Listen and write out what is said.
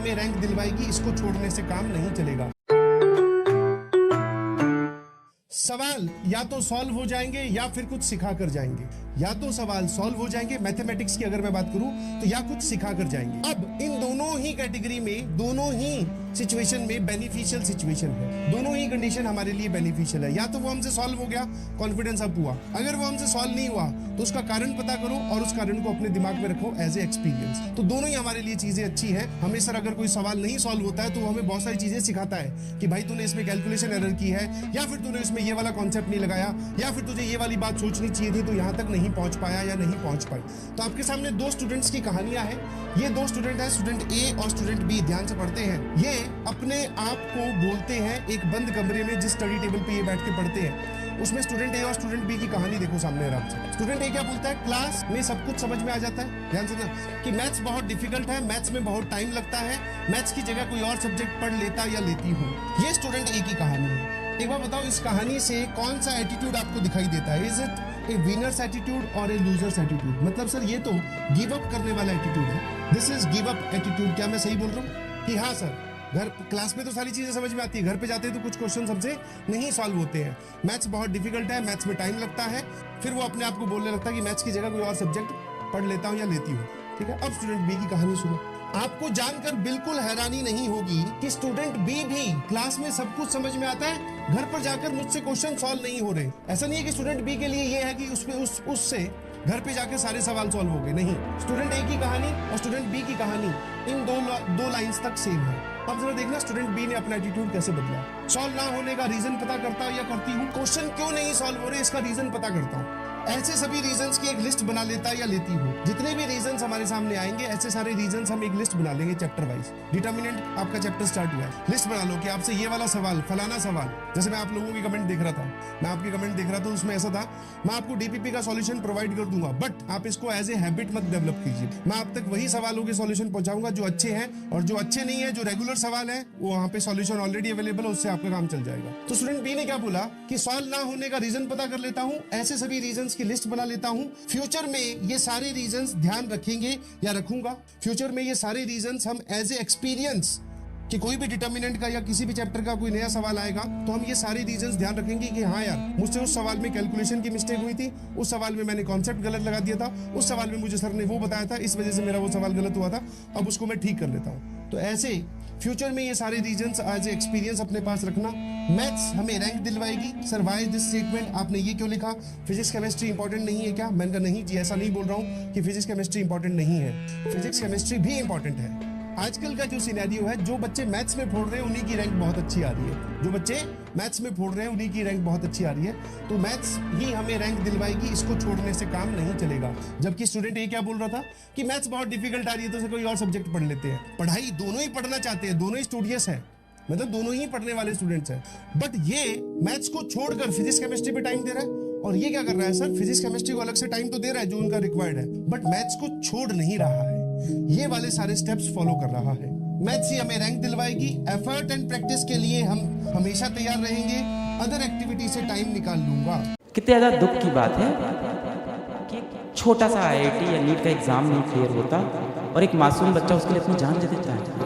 हमें रैंक दिलवाएगी, इसको छोड़ने से काम नहीं चलेगा। सवाल या तो सॉल्व हो जाएंगे या फिर कुछ सिखा कर जाएंगे। या तो सवाल सॉल्व हो जाएंगे, मैथमेटिक्स की अगर मैं बात करूं तो, या कुछ सिखा कर जाएंगे। अब इन दोनों ही कैटेगरी में, दोनों ही सिचुएशन में बेनिफिशियल सिचुएशन है, दोनों ही कंडीशन हमारे लिए बेनिफिशियल है। या तो वो हमसे सॉल्व हो गया, कॉन्फिडेंस अप हुआ। अगर वो हमसे सॉल्व नहीं हुआ तो उसका कारण पता करो और उस कारण को अपने दिमाग में रखो एज ए एक्सपीरियंस। तो दोनों ही हमारे लिए चीजें अच्छी है। हमें सर अगर कोई सवाल नहीं सॉल्व होता है तो वो हमें बहुत सारी चीजें सिखाता है कि भाई तूने इसमें कैलकुलेशन एरर की है, या फिर तूने इसमें ये वाला कॉन्सेप्ट नहीं लगाया, या फिर तुझे ये वाली बात सोचनी चाहिए थी तो यहाँ तक नहीं पहुंच पाया या नहीं पहुंच पाई। तो आपके सामने दो स्टूडेंट्स की कहानियां हैं। ये दो स्टूडेंट हैं, स्टूडेंट ए और स्टूडेंट बी। ध्यान से पढ़ते हैं। ये अपने आप को बोलते हैं एक बंद कमरे में, जिस स्टडी टेबल पे ये बैठ के पढ़ते हैं उसमें स्टूडेंट ए और स्टूडेंट बी की कहानी देखो सामने आराम से। स्टूडेंट ए क्या बोलता है, क्लास में सब कुछ समझ में आ जाता है। ध्यान से ना, कि मैथ्स बहुत डिफिकल्ट है, मैथ्स में बहुत टाइम लगता है, मैथ्स की जगह कोई और सब्जेक्ट पढ़ लेता या लेती हूँ। ये स्टूडेंट ए की कहानी है। एक बार बताओ, इस कहानी से कौन सा एटीट्यूड आपको दिखाई देता है? Is it A winners attitude और ए लूजर्स एटीट्यूड? मतलब सर ये तो गिव अप करने वाला एटीट्यूड है। This is give up attitude. क्या मैं सही बोल रहा हूँ कि हाँ सर, घर क्लास में तो सारी चीजें समझ में आती है, घर पे जाते हैं तो कुछ क्वेश्चन हमसे नहीं सॉल्व होते हैं, मैथ्स बहुत डिफिकल्ट है, मैथ्स में टाइम लगता है, फिर वो अपने आप को बोलने लगता है कि मैथ्स की जगह कोई और सब्जेक्ट पढ़ लेता हूँ या लेती हूँ। ठीक है, अब स्टूडेंट बी की कहानी सुनो। आपको जानकर बिल्कुल हैरानी नहीं होगी कि स्टूडेंट बी भी क्लास में सब कुछ समझ में आता है, घर पर जाकर मुझसे क्वेश्चन सॉल्व नहीं हो रहे। ऐसा नहीं है कि स्टूडेंट बी के लिए ये है कि उससे घर पे जाकर सारे सवाल सॉल्व हो गए, नहीं। स्टूडेंट ए की कहानी और स्टूडेंट बी की कहानी इन दो लाइंस तक सेम है। अब जरा देखना स्टूडेंट बी ने अपना एटीट्यूड कैसे बदला। सॉल्व ना होने का रीजन पता करता या करती हूँ, क्वेश्चन क्यों नहीं सॉल्व हो रहे इसका रीजन पता करता हूँ। ऐसे सभी रीजंस की एक लिस्ट बना लेता या लेती हूँ। जितने भी रीजंस हमारे सामने आएंगे, ऐसे सारे रीजंस हम एक लिस्ट बना लेंगे चैप्टर वाइज। डिटर्मिनेंट आपका चैप्टर स्टार्ट हुआ है, लिस्ट बना लो कि आपसे ये वाला सवाल, फलाना सवाल। जैसे मैं आप लोगों की कमेंट देख रहा था, मैं आपके कमेंट देख रहा था, उसमें ऐसा था, मैं आपको डीपीपी का सॉल्यूशन प्रोवाइड कर दूंगा, बट आप इसको एज ए हैबिट मत डेवलप कीजिए। मैं आप तक वही सवालों के सॉल्यूशन पहुंचाऊंगा जो अच्छे हैं, और जो अच्छे नहीं है, जो रेगुलर सवाल है, वो वहां पे सॉल्यूशन ऑलरेडी अवेलेबल है, उससे आपका काम चल जाएगा। तो स्टूडेंट बी ने क्या बोला कि सॉल्व ना होने का रीजन पता कर लेता हूँ, ऐसे सभी रीजंस की लिस्ट बना लेता हूँ। फ्यूचर में ये सारे रीजंस ध्यान रखेंगे या रखूंगा। फ्यूचर में ये सारे रीजंस हम एज ए एक्सपीरियंस कि कोई भी डिटर्मिनेंट का या किसी भी चैप्टर का कोई नया सवाल आएगा तो हम ये सारे रीजंस ध्यान रखेंगे कि हाँ यार, मुझसे उस सवाल में कैलकुलेशन की मिस्टेक हुई थी, उस सवाल में मैंने कॉन्सेप्ट गलत लगा दिया था, उस सवाल में मुझे सर ने वो बताया था, इस वजह से मेरा वो सवाल गलत हुआ था, अब उसको मैं ठीक कर लेता हूँ। तो ऐसे फ्यूचर में ये सारे रीजंस एज ए एक्सपीरियंस अपने पास रखना। मैथ्स हमें रैंक दिलवाएगी। सर व्हाई दिस स्टेटमेंट, आपने ये क्यों लिखा? फिजिक्स केमिस्ट्री इंपॉर्टेंट नहीं है क्या? मैंने कहा नहीं जी, ऐसा नहीं बोल रहा हूँ कि फिजिक्स केमिस्ट्री इंपॉर्टेंट नहीं है, फिजिक्स केमिस्ट्री भी इंपॉर्टेंट है। आजकल का जो सिनेरियो है, जो बच्चे मैथ्स में फोड़ रहे हैं उन्हीं की रैंक बहुत अच्छी आ रही है, जो बच्चे मैथ्स में फोड़ रहे हैं उन्हीं की रैंक बहुत अच्छी आ रही है। तो मैथ्स ही हमें रैंक दिलवाएगी, इसको छोड़ने से काम नहीं चलेगा। जबकि स्टूडेंट ये क्या बोल रहा था कि मैथ्स बहुत डिफिकल्ट आ रही है तो कोई और सब्जेक्ट पढ़ लेते हैं। पढ़ाई दोनों ही पढ़ना चाहते हैं, दोनों ही स्टूडियस है, मतलब दोनों ही पढ़ने वाले स्टूडेंट्स हैं, बट ये मैथ्स को छोड़कर फिजिक्स केमिस्ट्री पे टाइम दे रहा है। और ये क्या कर रहा है सर, फिजिक्स केमिस्ट्री को अलग से टाइम तो दे रहा है जो उनका रिक्वायर्ड है, बट मैथ्स को छोड़ नहीं रहा है, ये वाले सारे स्टेप्स फॉलो कर रहा है। मैथ्स ही हमें रैंक दिलवाएगी। एफर्ट एंड प्रैक्टिस के लिए हम हमेशा तैयार रहेंगे, अदर एक्टिविटी से टाइम निकाल लूंगा। कितने ज़्यादा दुख की बात है कि छोटा सा आईआईटी या नीट का एग्जाम नहीं क्लियर होता और एक मासूम बच्चा उसके लिए अपनी जान दे देता है।